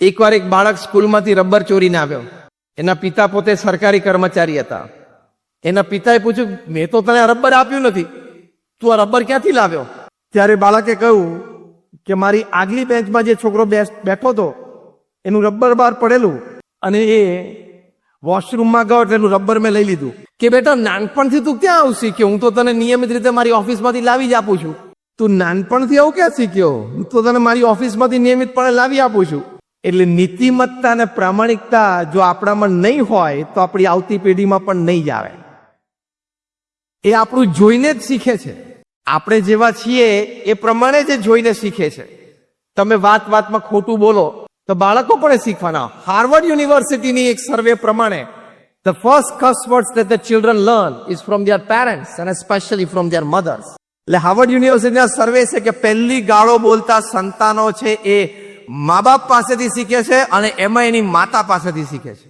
એકવાર એક બાળક સ્કૂલમાંથી રબર ચોરીને આવ્યો. એના પિતા પોતે સરકારી કર્મચારી હતા. એના પિતાએ પૂછ્યું, મેં તો તને રબર આપ્યું નથી, તું આ રબર ક્યાંથી લાવ્યો? ત્યારે બાળકે કહ્યું કે મારી આગલી બેન્ચમાં જે છોકરો બેઠો હતો એનું રબર બહાર પડેલું અને એ વોશરૂમમાં ગયો એટલે એનું રબર મેં લઈ લીધું. કે બેટા, નાનપણથી તું ક્યાં આવું શીખ્યો? હું તો તને નિયમિત રીતે મારી ઓફિસમાંથી લાવી જ આપું છું. તું નાનપણથી આવું ક્યાં શીખ્યો? હું તો તને મારી ઓફિસમાંથી નિયમિતપણે લાવી આપું છું. એટલે નીતિમત્તા અને પ્રામાણિકતા જો આપણામાં નહીં હોય તો આપણી આવતી પેઢીમાં પણ નહીં જ આવે. એ આપણું જોઈને જ શીખે છે. આપણે જેવા છીએ એ પ્રમાણે જ જોઈને શીખે છે. તમે વાતમાં ખોટું બોલો તો બાળકો પણ શીખવાના. હાર્વર્ડ યુનિવર્સિટીની એક સર્વે પ્રમાણે the first curse words that the children learn is from their parents and especially from their mothers. એટલે હાર્વર્ડ યુનિવર્સિટીના સર્વે છે કે પહેલી ગાળો બોલતા સંતાનો છે એ મા બાપ પાસેથી શીખે છે અને એમાં એની માતા પાસેથી શીખે છે.